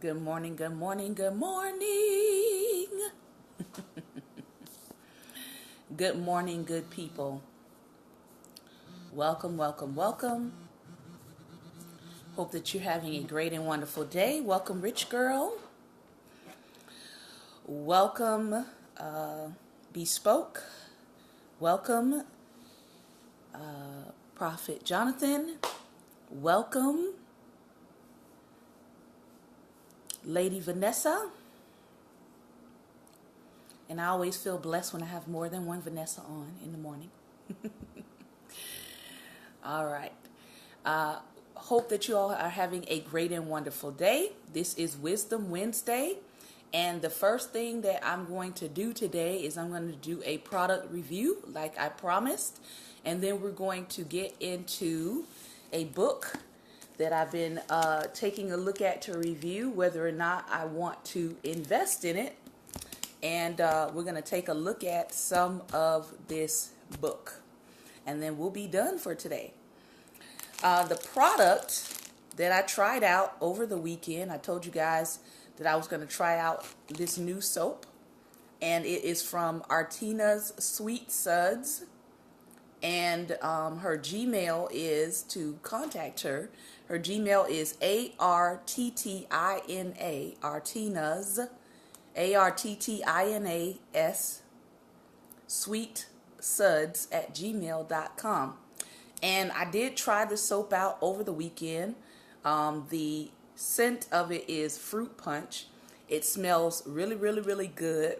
Good morning, good morning, good morning. Good morning, good people. Welcome, welcome, welcome. Hope that you're having a great and wonderful day. Welcome, Rich Girl. Welcome, Bespoke. Welcome, Prophet Jonathan. Welcome, Lady Vanessa. And I always feel blessed when I have more than one Vanessa on in the morning. All right. Hope that you all are having a great and wonderful day. This is Wisdom Wednesday. And the first thing that I'm going to do today is I'm going to do a product review like I promised. And then we're going to get into a book that I've been taking a look at to review whether or not I want to invest in it. And we're going to take a look at some of this book. And then we'll be done for today. The product that I tried out over the weekend, I told you guys that I was going to try out this new soap. And it is from Artina's Sweet Suds. And her Gmail is to contact her. Her Gmail is ARTTINA, Artina's, ARTTINAS, Sweet Suds at gmail.com. And I did try the soap out over the weekend. The scent of it is fruit punch. It smells really, really, really good.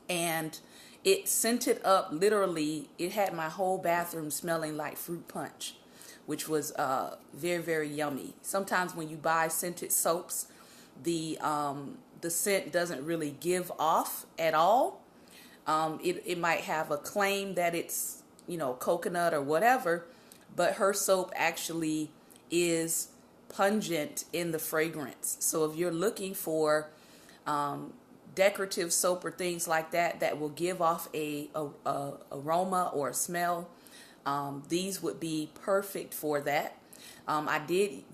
And it scented up, literally, it had my whole bathroom smelling like fruit punch, which was very, very yummy. Sometimes when you buy scented soaps, the scent doesn't really give off at all. It might have a claim that it's, coconut or whatever, but her soap actually is pungent in the fragrance. So if you're looking for decorative soap or things like that that will give off a aroma or a smell, these would be perfect for that. I did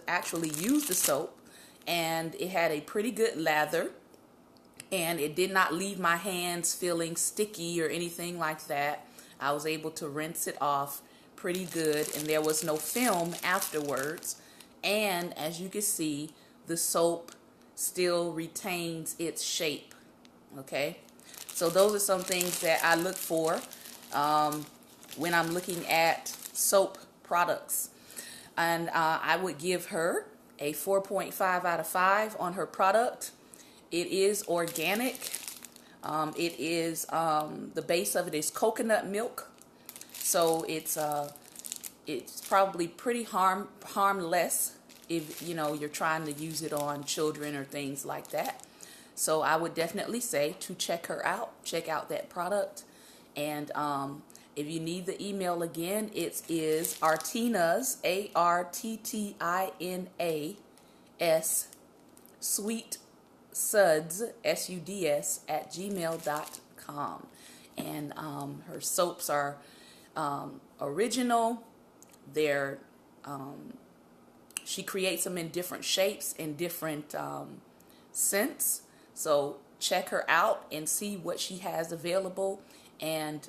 actually use the soap, and it had a pretty good lather, and it did not leave my hands feeling sticky or anything like that. I was able to rinse it off pretty good, and there was no film afterwards. And as you can see, the soap still retains its shape. Okay, so those are some things that I look for when I'm looking at soap products. And I would give her a 4.5 out of 5 on her product. It is organic. It is the base of it is coconut milk, so it's probably pretty harmless if you're trying to use it on children or things like that. So I would definitely say to check her out, check out that product. And if you need the email again, it is Artina's, ARTTINAS, Sweet Suds, SUDS, at gmail.com. And her soaps are original. They're she creates them in different shapes and different scents. So check her out and see what she has available. And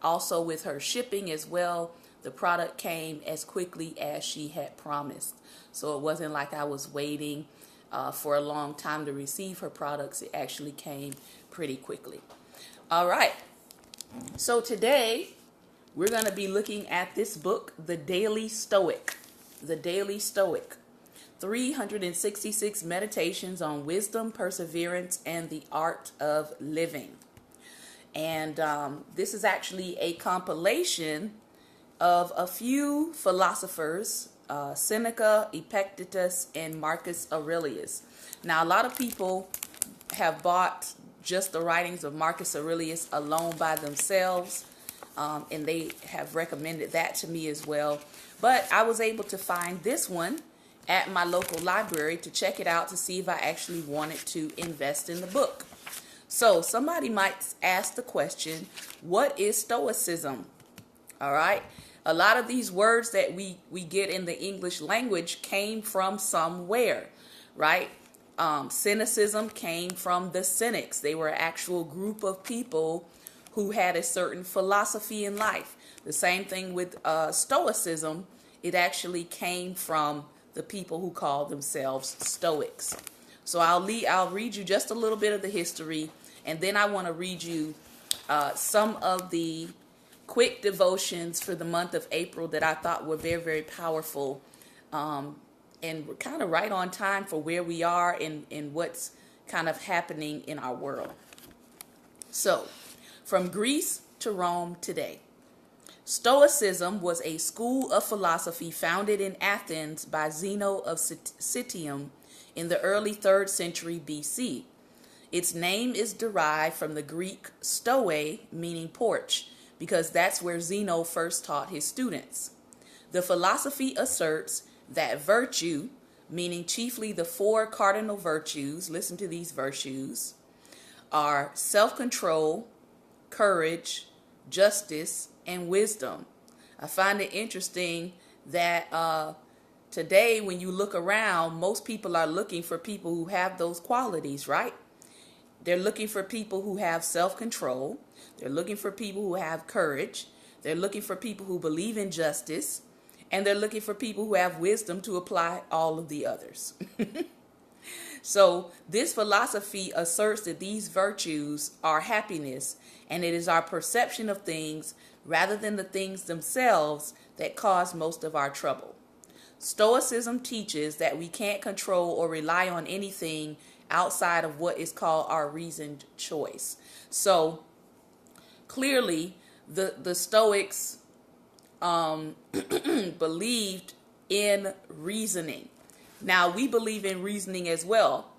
also with her shipping as well, the product came as quickly as she had promised. So it wasn't like I was waiting for a long time to receive her products. It actually came pretty quickly. All right. So today we're going to be looking at this book, The Daily Stoic. The Daily Stoic. 366 meditations on wisdom, perseverance, and the art of living. And this is actually a compilation of a few philosophers, Seneca, Epictetus, and Marcus Aurelius. Now, a lot of people have bought just the writings of Marcus Aurelius alone by themselves, and they have recommended that to me as well. But I was able to find this one at my local library to check it out to see if I actually wanted to invest in the book. So somebody might ask the question, what is Stoicism? All right. A lot of these words that we get in the English language came from somewhere, right? Cynicism came from the Cynics. They were an actual group of people who had a certain philosophy in life. The same thing with Stoicism. It actually came from the people who called themselves Stoics. So I'll read you just a little bit of the history, and then I want to read you some of the quick devotions for the month of April that I thought were very, very powerful, and we're kind of right on time for where we are and what's kind of happening in our world. So, from Greece to Rome today. Stoicism was a school of philosophy founded in Athens by Zeno of Citium in the early 3rd century BC. Its name is derived from the Greek stoe, meaning porch, because that's where Zeno first taught his students. The philosophy asserts that virtue, meaning chiefly the 4 cardinal virtues, listen to these virtues, are self-control, courage, justice, and wisdom. I find it interesting that today when you look around, most people are looking for people who have those qualities, right? They're looking for people who have self-control. They're looking for people who have courage. They're looking for people who believe in justice. And they're looking for people who have wisdom to apply all of the others. So this philosophy asserts that these virtues are happiness, and it is our perception of things rather than the things themselves that cause most of our trouble. Stoicism teaches that we can't control or rely on anything outside of what is called our reasoned choice. So clearly the Stoics believed in reasoning. Now, we believe in reasoning as well,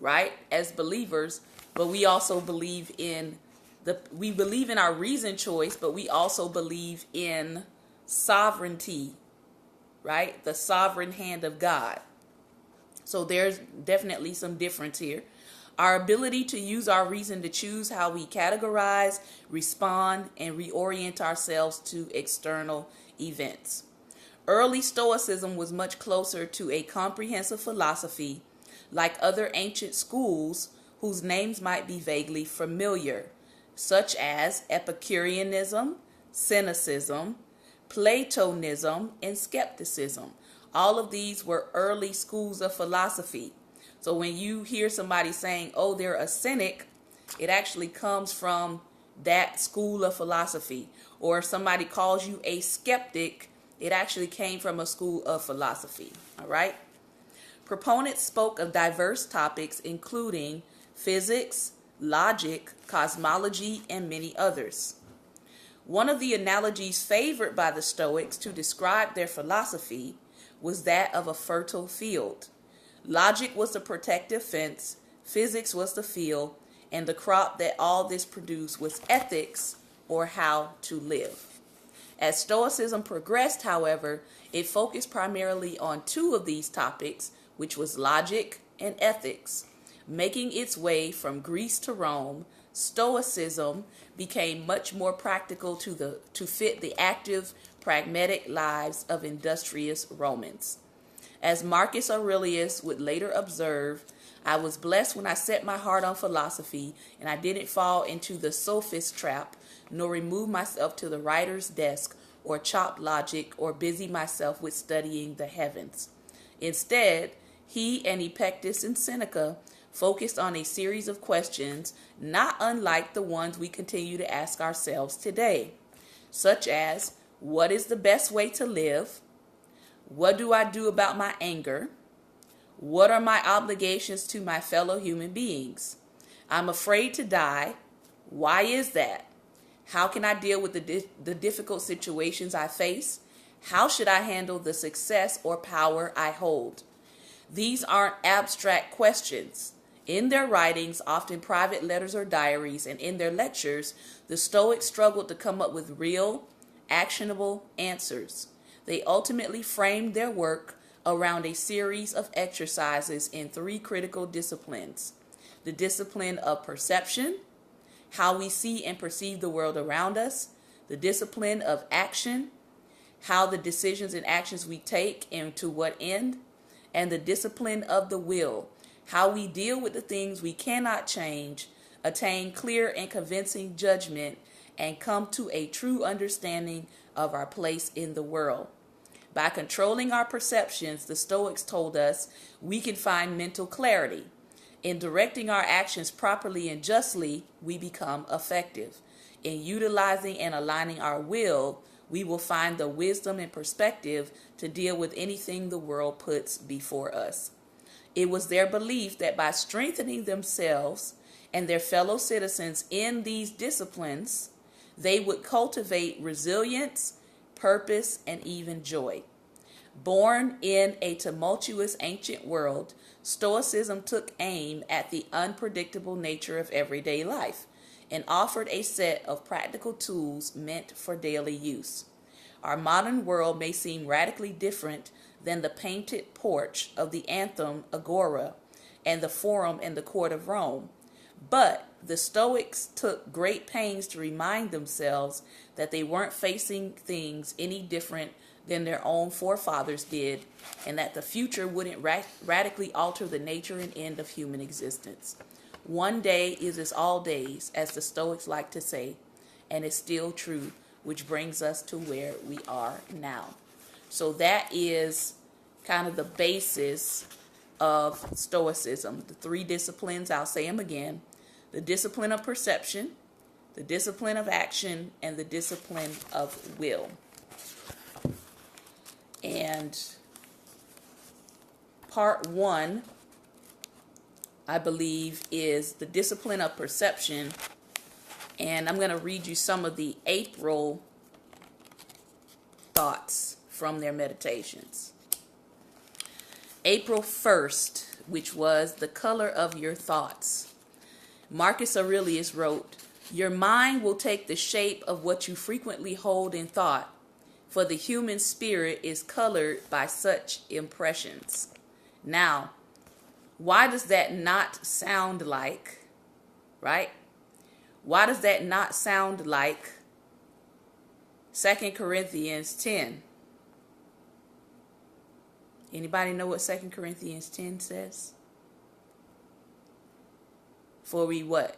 right, as believers, but we also believe in our reasoned choice, but we also believe in sovereignty, right, the sovereign hand of God. So there's definitely some difference here. Our ability to use our reason to choose how we categorize, respond, and reorient ourselves to external events. Early Stoicism was much closer to a comprehensive philosophy, like other ancient schools whose names might be vaguely familiar, such as Epicureanism, Cynicism, Platonism, and Skepticism. All of these were early schools of philosophy. So when you hear somebody saying, oh, they're a cynic, it actually comes from that school of philosophy. Or if somebody calls you a skeptic, it actually came from a school of philosophy. All right? Proponents spoke of diverse topics, including physics, logic, cosmology, and many others. One of the analogies favored by the Stoics to describe their philosophy was that of a fertile field. Logic was the protective fence, physics was the field, and the crop that all this produced was ethics, or how to live. As Stoicism progressed, however, it focused primarily on 2 of these topics, which was logic and ethics. Making its way from Greece to Rome, Stoicism became much more practical to fit the active, pragmatic lives of industrious Romans. As Marcus Aurelius would later observe, I was blessed when I set my heart on philosophy, and I didn't fall into the sophist trap, nor remove myself to the writer's desk, or chop logic, or busy myself with studying the heavens. Instead, he and Epictetus and Seneca focused on a series of questions not unlike the ones we continue to ask ourselves today, such as, what is the best way to live? What do I do about my anger? What are my obligations to my fellow human beings? I'm afraid to die. Why is that? How can I deal with the difficult situations I face? How should I handle the success or power I hold? These aren't abstract questions. In their writings, often private letters or diaries, and in their lectures, the Stoics struggled to come up with real, actionable answers. They ultimately framed their work around a series of exercises in 3 critical disciplines: the discipline of perception, how we see and perceive the world around us; the discipline of action, how the decisions and actions we take and to what end; and the discipline of the will, how we deal with the things we cannot change, attain clear and convincing judgment, and come to a true understanding of our place in the world. By controlling our perceptions, the Stoics told us, we can find mental clarity. In directing our actions properly and justly, we become effective. In utilizing and aligning our will, we will find the wisdom and perspective to deal with anything the world puts before us. It was their belief that by strengthening themselves and their fellow citizens in these disciplines, they would cultivate resilience, purpose, and even joy. Born in a tumultuous ancient world, Stoicism took aim at the unpredictable nature of everyday life and offered a set of practical tools meant for daily use. Our modern world may seem radically different than the painted porch of the Anthem Agora and the Forum in the Court of Rome, but the Stoics took great pains to remind themselves that they weren't facing things any different than their own forefathers did, and that the future wouldn't radically alter the nature and end of human existence. One day is as all days, as the Stoics like to say, and it's still true, which brings us to where we are now. So that is kind of the basis of Stoicism. The three disciplines, I'll say them again: the discipline of perception, the discipline of action, and the discipline of will. And part one, I believe, is the discipline of perception. And I'm going to read you some of the April thoughts from their meditations. April 1st, which was the color of your thoughts. Marcus Aurelius wrote, "Your mind will take the shape of what you frequently hold in thought, for the human spirit is colored by such impressions." Now, why does that not sound like, right? Why does that not sound like 2 Corinthians 10? Anybody know what 2 Corinthians 10 says? For we what?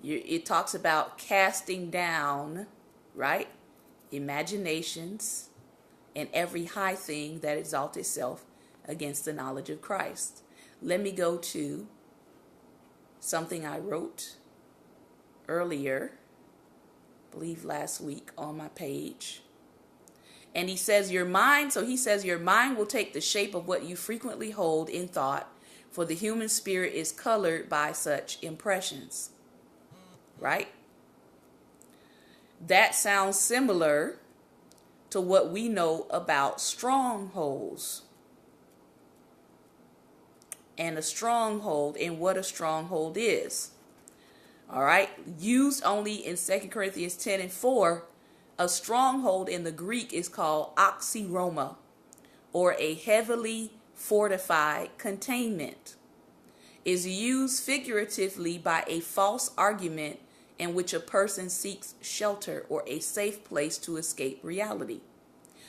It talks about casting down, right, imaginations and every high thing that exalts itself against the knowledge of Christ. Let me go to something I wrote earlier, I believe last week, on my page. And he says your mind will take the shape of what you frequently hold in thought, for the human spirit is colored by such impressions. Right? That sounds similar to what we know about strongholds. And a stronghold, and what a stronghold is. All right? Used only in 2 Corinthians 10 and 4, a stronghold in the Greek is called oxyroma, or a heavily fortified containment. Is used figuratively by a false argument in which a person seeks shelter or a safe place to escape reality.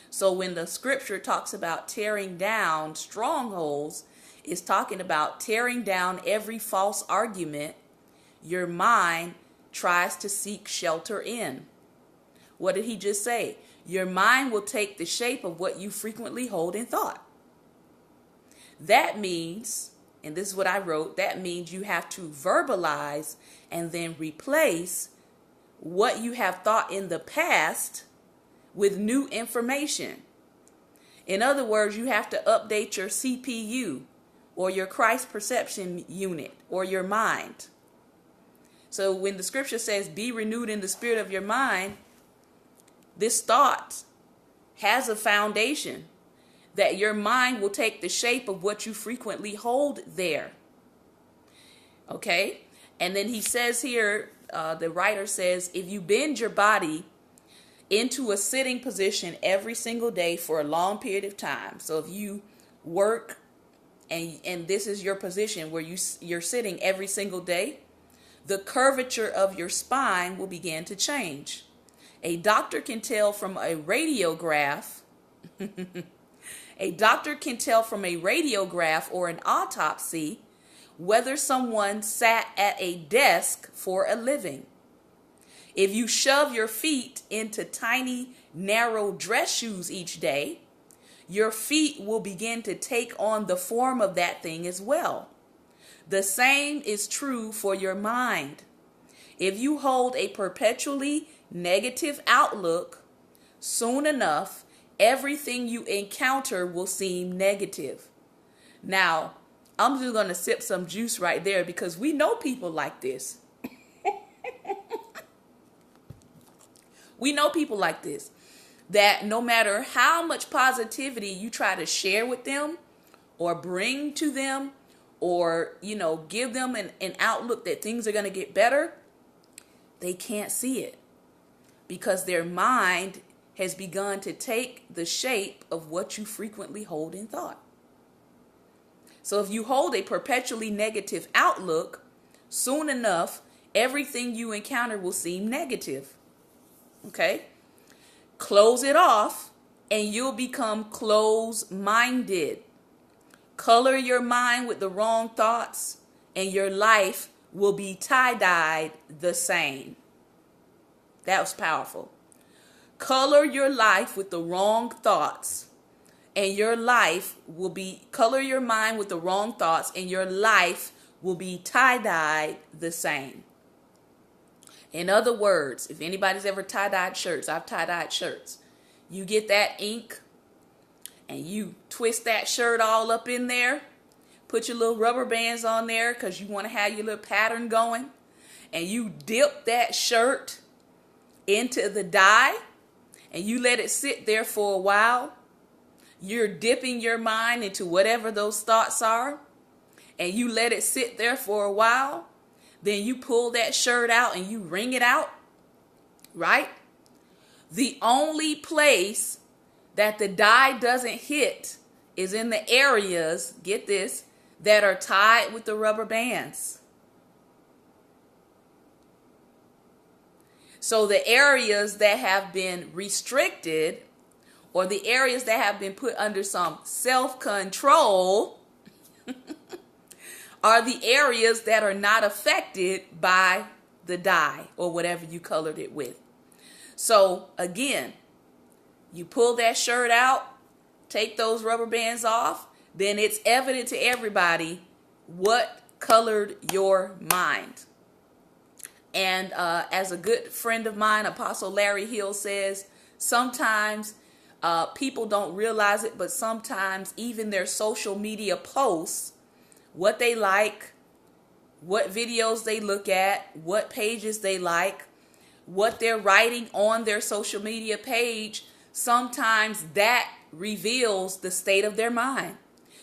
So when the scripture talks about tearing down strongholds, it's talking about tearing down every false argument your mind tries to seek shelter in. What did he just say? Your mind will take the shape of what you frequently hold in thought. That means, and this is what I wrote, that means you have to verbalize and then replace what you have thought in the past with new information. In other words, you have to update your CPU or your Christ perception unit or your mind. So when the scripture says be renewed in the spirit of your mind, this thought has a foundation that your mind will take the shape of what you frequently hold there. Okay? And then he says here, the writer says, if you bend your body into a sitting position every single day for a long period of time. So if you work and this is your position where you're sitting every single day, the curvature of your spine will begin to change. A doctor can tell from a radiograph A doctor can tell from a radiograph or an autopsy whether someone sat at a desk for a living. If you shove your feet into tiny, narrow dress shoes each day, your feet will begin to take on the form of that thing as well. The same is true for your mind. If you hold a perpetually negative outlook, soon enough, everything you encounter will seem negative. Now, I'm just going to sip some juice right there because we know people like this. We know people like this, that no matter how much positivity you try to share with them or bring to them or, give them an outlook that things are going to get better, they can't see it because their mind has begun to take the shape of what you frequently hold in thought. So if you hold a perpetually negative outlook, soon enough, everything you encounter will seem negative. Okay? Close it off and you'll become close-minded. Color your mind with the wrong thoughts and your life will be tie-dyed the same. That was powerful. Color your life with the wrong thoughts and your life will be, color your mind with the wrong thoughts and your life will be tie-dyed the same. In other words, if anybody's ever tie-dyed shirts, I've tie-dyed shirts. You get that ink and you twist that shirt all up in there. Put your little rubber bands on there because you want to have your little pattern going. And you dip that shirt into the dye and you let it sit there for a while. You're dipping your mind into whatever those thoughts are. And you let it sit there for a while. Then you pull that shirt out and you wring it out, right? The only place that the dye doesn't hit is in the areas, get this, that are tied with the rubber bands. So the areas that have been restricted or the areas that have been put under some self-control are the areas that are not affected by the dye or whatever you colored it with. So again, you pull that shirt out, take those rubber bands off, then it's evident to everybody what colored your mind. And as a good friend of mine, Apostle Larry Hill says, sometimes people don't realize it, but sometimes even their social media posts, what they like, what videos they look at, what pages they like, what they're writing on their social media page, sometimes that reveals the state of their mind.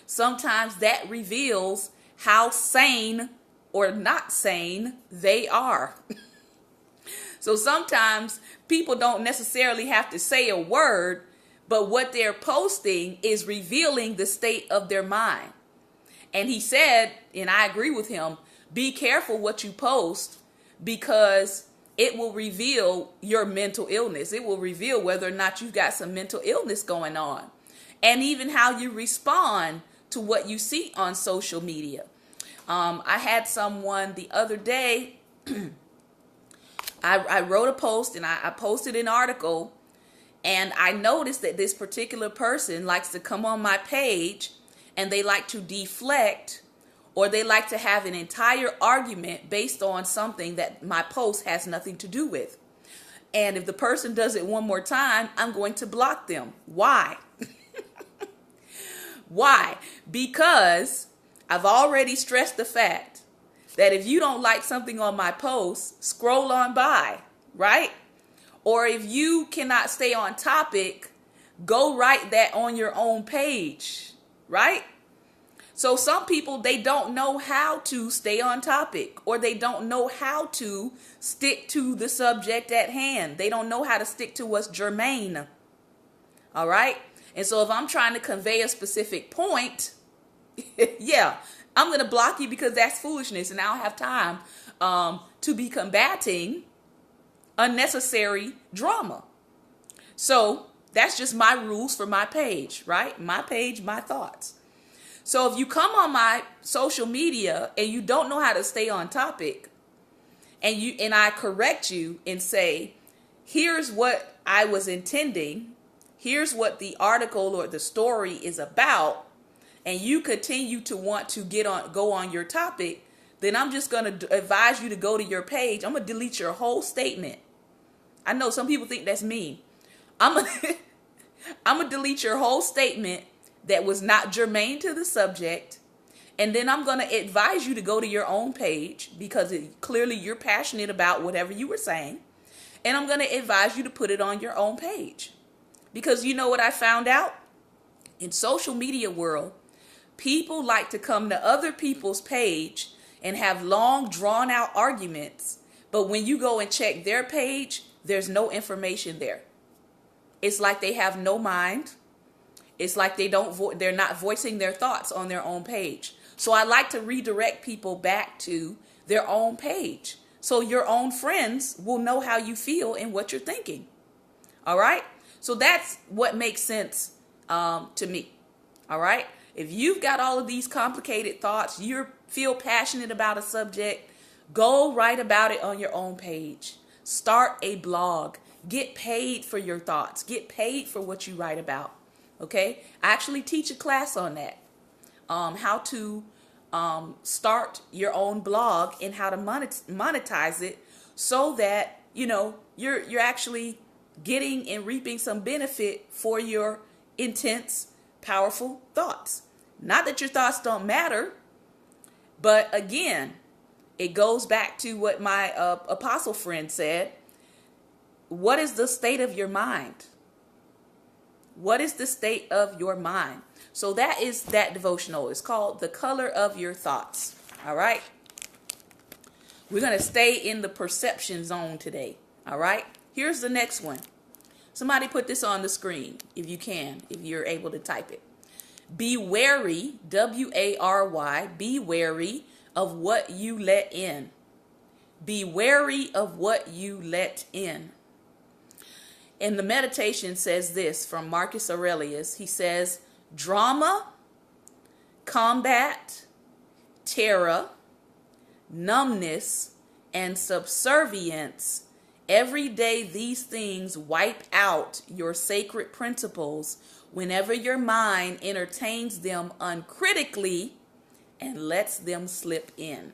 Sometimes that reveals how sane or not sane they are. So sometimes people don't necessarily have to say a word, but what they're posting is revealing the state of their mind. And he said, and I agree with him, be careful what you post because it will reveal your mental illness. It will reveal whether or not you've got some mental illness going on. And even how you respond to what you see on social media. I had someone the other day, I wrote a post and I posted an article, and I noticed that this particular person likes to come on my page and they like to deflect, or they like to have an entire argument based on something that my post has nothing to do with. And if the person does it one more time, I'm going to block them. Why? Why? Because I've already stressed the fact that if you don't like something on my post, scroll on by, right? Or if you cannot stay on topic, go write that on your own page, right? So some people, they don't know how to stay on topic, or they don't know how to stick to the subject at hand. They don't know how to stick to what's germane. All right. And so if I'm trying to convey a specific point, yeah, I'm going to block you because that's foolishness. And I don't have time to be combating unnecessary drama. So That's just my rules for my page, right? My page, my thoughts. So if you come on my social media and you don't know how to stay on topic, and I correct you and say, here's what I was intending, here's what the article or the story is about, and you continue to want to go on your topic, then I'm just going to advise you to go to your page. I'm going to delete your whole statement. I know some people think that's mean. I'm going to delete your whole statement that was not germane to the subject. And then I'm going to advise you to go to your own page because clearly you're passionate about whatever you were saying. And I'm going to advise you to put it on your own page. Because you know what I found out? In social media world, people like to come to other people's page and have long drawn out arguments. But when you go and check their page, there's no information there. It's like they have no mind. It's like they're not voicing their thoughts on their own page. So I like to redirect people back to their own page. So your own friends will know how you feel and what you're thinking. All right. So that's what makes sense to me. All right. If you've got all of these complicated thoughts, you feel passionate about a subject, go write about it on your own page. Start a blog. Get paid for your thoughts. Get paid for what you write about. Okay. I actually teach a class on that. How to start your own blog and how to monetize it so that, you know, you're actually getting and reaping some benefit for your intense, powerful thoughts. Not that your thoughts don't matter, but again, it goes back to what my apostle friend said. What is the state of your mind? What is the state of your mind? So that is that devotional. It's called The Color of Your Thoughts. All right. We're going to stay in the perception zone today. All right. Here's the next one. Somebody put this on the screen if you can, if you're able to type it. Be wary, W-A-R-Y, be wary of what you let in. Be wary of what you let in. And the meditation says this from Marcus Aurelius. He says, drama, combat, terror, numbness, and subservience. Every day these things wipe out your sacred principles whenever your mind entertains them uncritically and lets them slip in.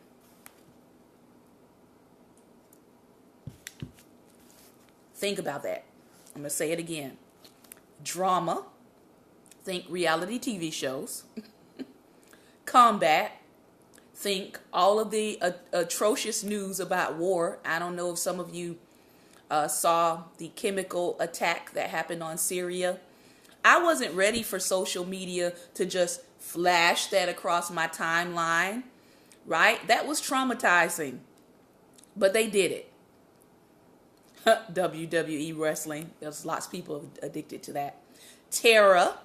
Think about that. I'm going to say it again. Drama, think reality TV shows. Combat, think all of the atrocious news about war. I don't know if some of you saw the chemical attack that happened on Syria. I wasn't ready for social media to just flash that across my timeline, right? That was traumatizing, but they did it. WWE wrestling. There's lots of people addicted to that. Terror.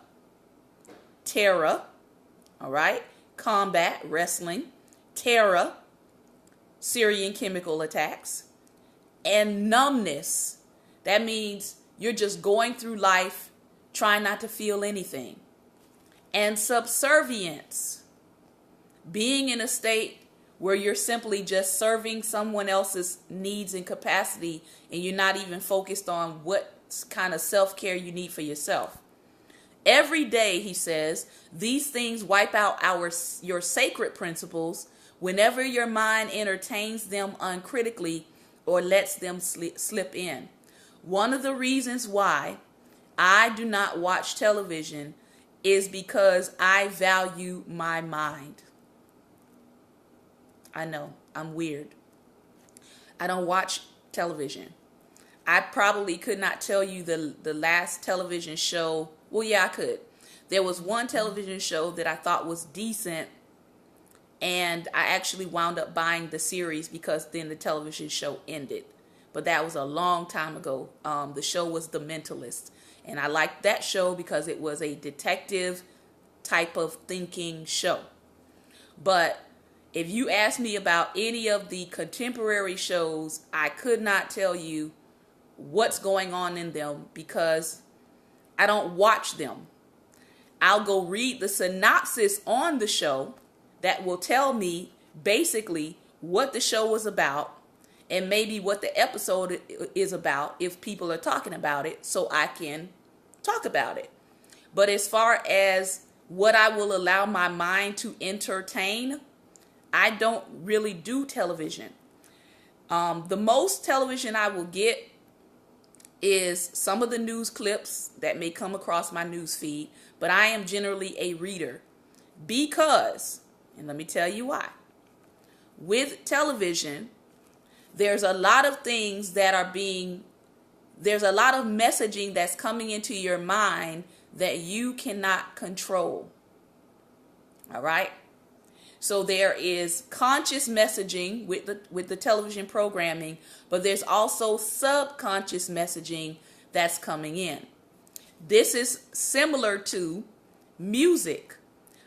All right. Combat, wrestling. Terror, Syrian chemical attacks. And numbness. That means you're just going through life trying not to feel anything. And subservience. Being in a state where you're simply just serving someone else's needs and capacity and you're not even focused on what kind of self-care you need for yourself. Every day, he says, these things wipe out your sacred principles whenever your mind entertains them uncritically or lets them slip in. One of the reasons why I do not watch television is because I value my mind. I know, I'm weird. I don't watch television. I probably could not tell you the last television show. Well, yeah, I could. There was one television show that I thought was decent, and I actually wound up buying the series because then the television show ended. But that was a long time ago. The show was The Mentalist, and I liked that show because it was a detective type of thinking show. But if you ask me about any of the contemporary shows, I could not tell you what's going on in them because I don't watch them. I'll go read the synopsis on the show that will tell me basically what the show was about and maybe what the episode is about if people are talking about it, so I can talk about it. But as far as what I will allow my mind to entertain, I don't really do television. The most television I will get is some of the news clips that may come across my news feed, but I am generally a reader because, and let me tell you why. With television, there's a lot of things that are there's a lot of messaging that's coming into your mind that you cannot control. All right? So there is conscious messaging with the television programming, but there's also subconscious messaging that's coming in. This is similar to music,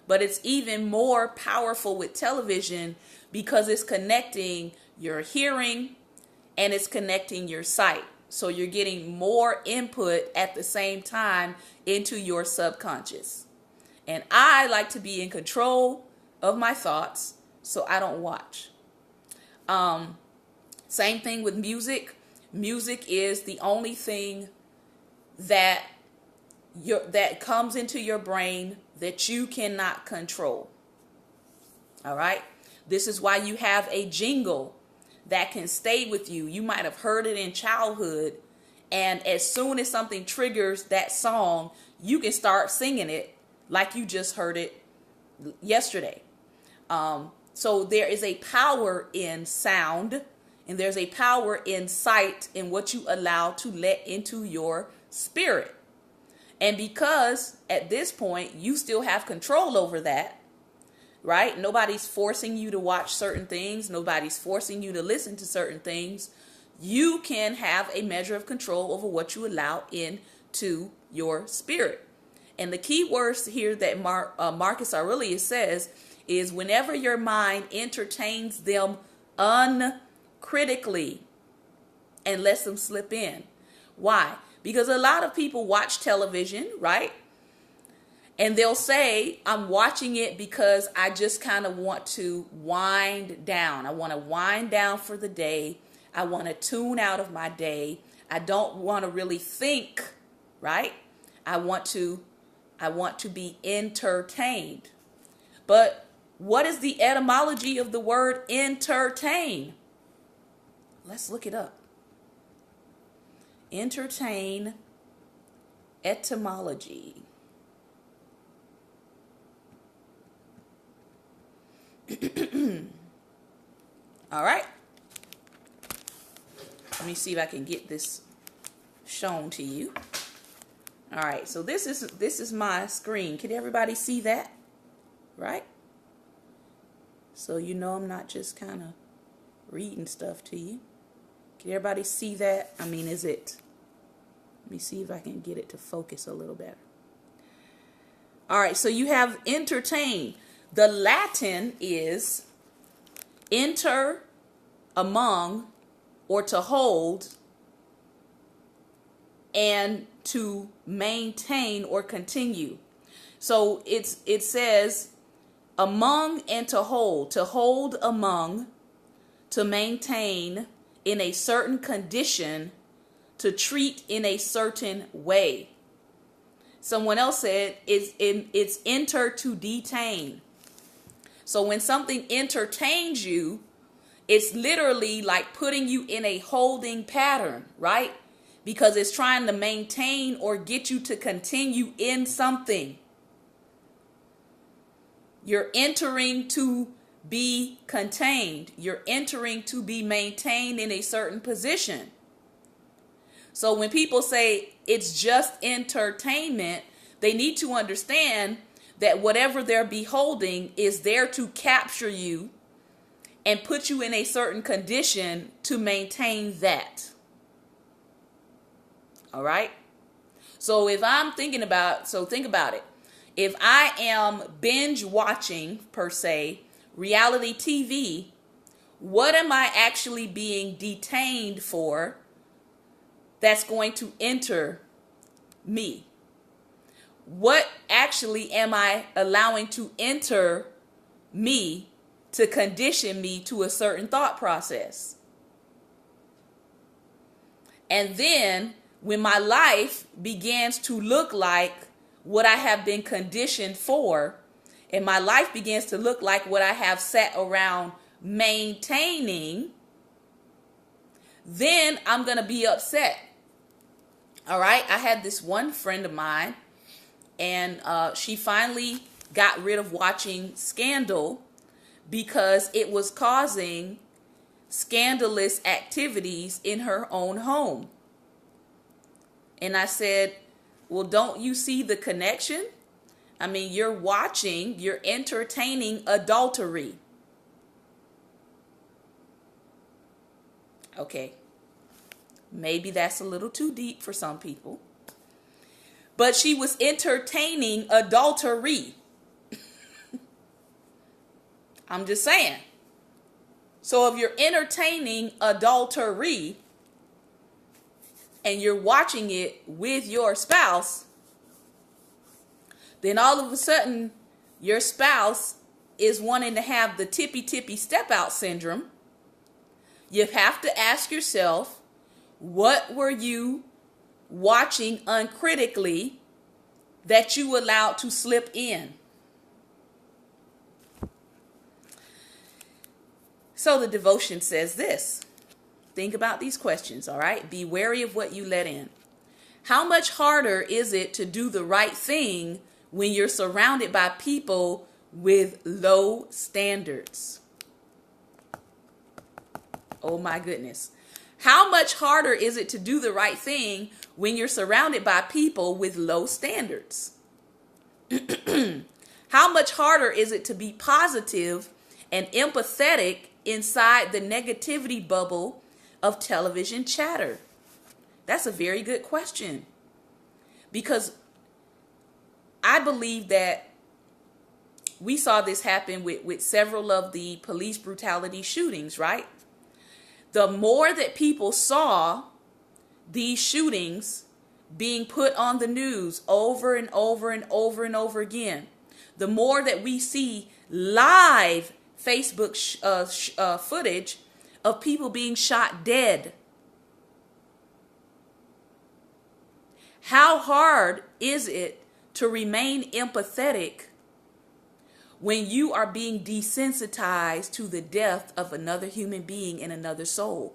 but it's even more powerful with television because it's connecting your hearing and it's connecting your sight. So you're getting more input at the same time into your subconscious. And I like to be in control of my thoughts, so I don't watch. Same thing with music. Music is the only thing that comes into your brain that you cannot control. All right? This is why you have a jingle that can stay with you. You might have heard it in childhood, and as soon as something triggers that song, you can start singing it like you just heard it yesterday. So there is a power in sound, and there's a power in sight in what you allow to let into your spirit. And because at this point you still have control over that, right? Nobody's forcing you to watch certain things. Nobody's forcing you to listen to certain things. You can have a measure of control over what you allow into your spirit. And the key words here that Marcus Aurelius says is whenever your mind entertains them uncritically and lets them slip in. Why? Because a lot of people watch television, right? And they'll say, I'm watching it because I just kind of want to wind down. I want to wind down for the day. I want to tune out of my day. I don't want to really think, right? I want to be entertained. But what is the etymology of the word entertain? Let's look it up. Entertain, etymology. All right. Let me see if I can get this shown to you. All right. So this is my screen. Can everybody see that? Right? So you know I'm not just kind of reading stuff to you. Can everybody see that? I mean, let me see if I can get it to focus a little better. All right, so you have entertain. The Latin is enter, among, or to hold, and to maintain or continue. So it says among and to hold among, to maintain in a certain condition, to treat in a certain way. Someone else said it's enter to detain. So when something entertains you, it's literally like putting you in a holding pattern, right? Because it's trying to maintain or get you to continue in something. You're entering to be contained. You're entering to be maintained in a certain position. So when people say it's just entertainment, they need to understand that whatever they're beholding is there to capture you and put you in a certain condition to maintain that. All right? So if I'm think about it. If I am binge watching, per se, reality TV, what am I actually being detained for that's going to enter me? what actually am I allowing to enter me to condition me to a certain thought process? And then when my life begins to look like what I have been conditioned for, and my life begins to look like what I have sat around maintaining, then I'm going to be upset. All right. I had this one friend of mine, and she finally got rid of watching Scandal because it was causing scandalous activities in her own home. And I said, well, don't you see the connection? I mean, you're entertaining adultery. Okay. Maybe that's a little too deep for some people. But she was entertaining adultery. I'm just saying. So if you're entertaining adultery and you're watching it with your spouse, then all of a sudden your spouse is wanting to have the tippy step out syndrome. You have to ask yourself, what were you watching uncritically that you allowed to slip in? So the devotion says this. Think about these questions, all right? Be wary of what you let in. How much harder is it to do the right thing when you're surrounded by people with low standards? Oh my goodness. How much harder is it to do the right thing when you're surrounded by people with low standards? How much harder is it to be positive and empathetic inside the negativity bubble of television chatter? That's a very good question. Because I believe that we saw this happen with several of the police brutality shootings, right? The more that people saw these shootings being put on the news over and over and over and over again, the more that we see live Facebook footage of people being shot dead. How hard is it to remain empathetic when you are being desensitized to the death of another human being and another soul?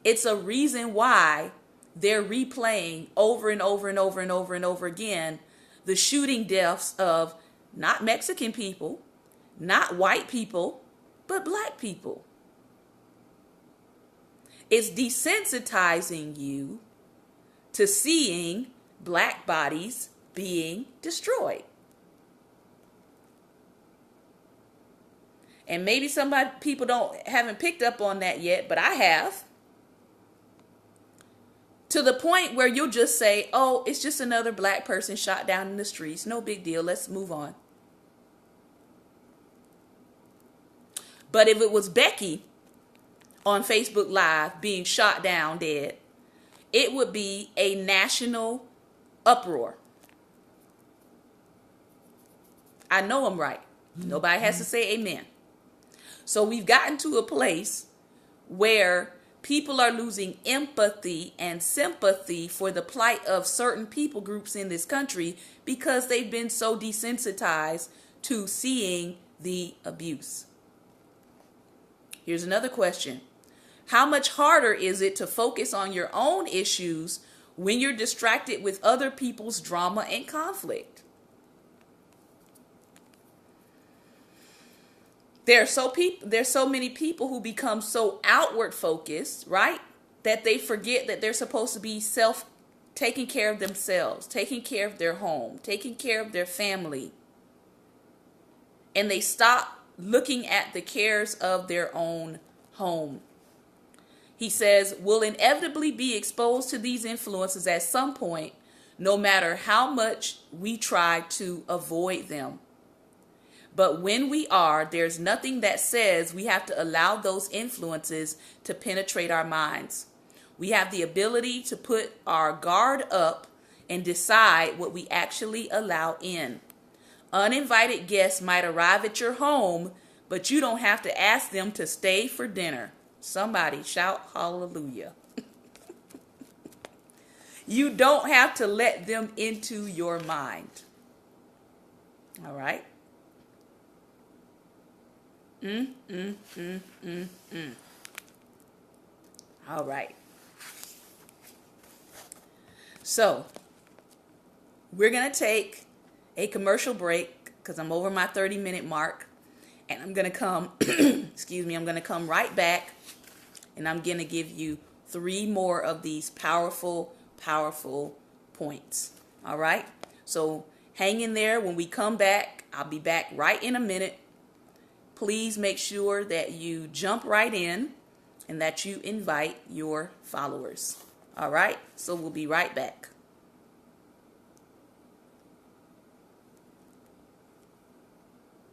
It's a reason why they're replaying over and over and over and over and over again the shooting deaths of not Mexican people, not white people, but black people. It's desensitizing you to seeing black bodies being destroyed. And maybe people haven't picked up on that yet, but I have. To the point where you'll just say, oh, it's just another black person shot down in the streets. No big deal. Let's move on. But if it was Becky on Facebook Live being shot down dead, it would be a national uproar. I know I'm right. Nobody has to say amen. So we've gotten to a place where people are losing empathy and sympathy for the plight of certain people groups in this country because they've been so desensitized to seeing the abuse. Here's another question. How much harder is it to focus on your own issues when you're distracted with other people's drama and conflict? There's so many people who become so outward focused, right? That they forget that they're supposed to be taking care of themselves, taking care of their home, taking care of their family. And they stop looking at the cares of their own home. He says, will inevitably be exposed to these influences at some point, no matter how much we try to avoid them. But when we are, there's nothing that says we have to allow those influences to penetrate our minds. We have the ability to put our guard up and decide what we actually allow in. Uninvited guests might arrive at your home, but you don't have to ask them to stay for dinner. Somebody shout hallelujah. You don't have to let them into your mind. All right? All right. So, we're going to take a commercial break because I'm over my 30-minute mark. And I'm going to come, excuse me, I'm going to come right back. And I'm going to give you 3 more of these powerful points. All right? So, hang in there. When we come back, I'll be back right in a minute. Please make sure that you jump right in and that you invite your followers. All right? So we'll be right back.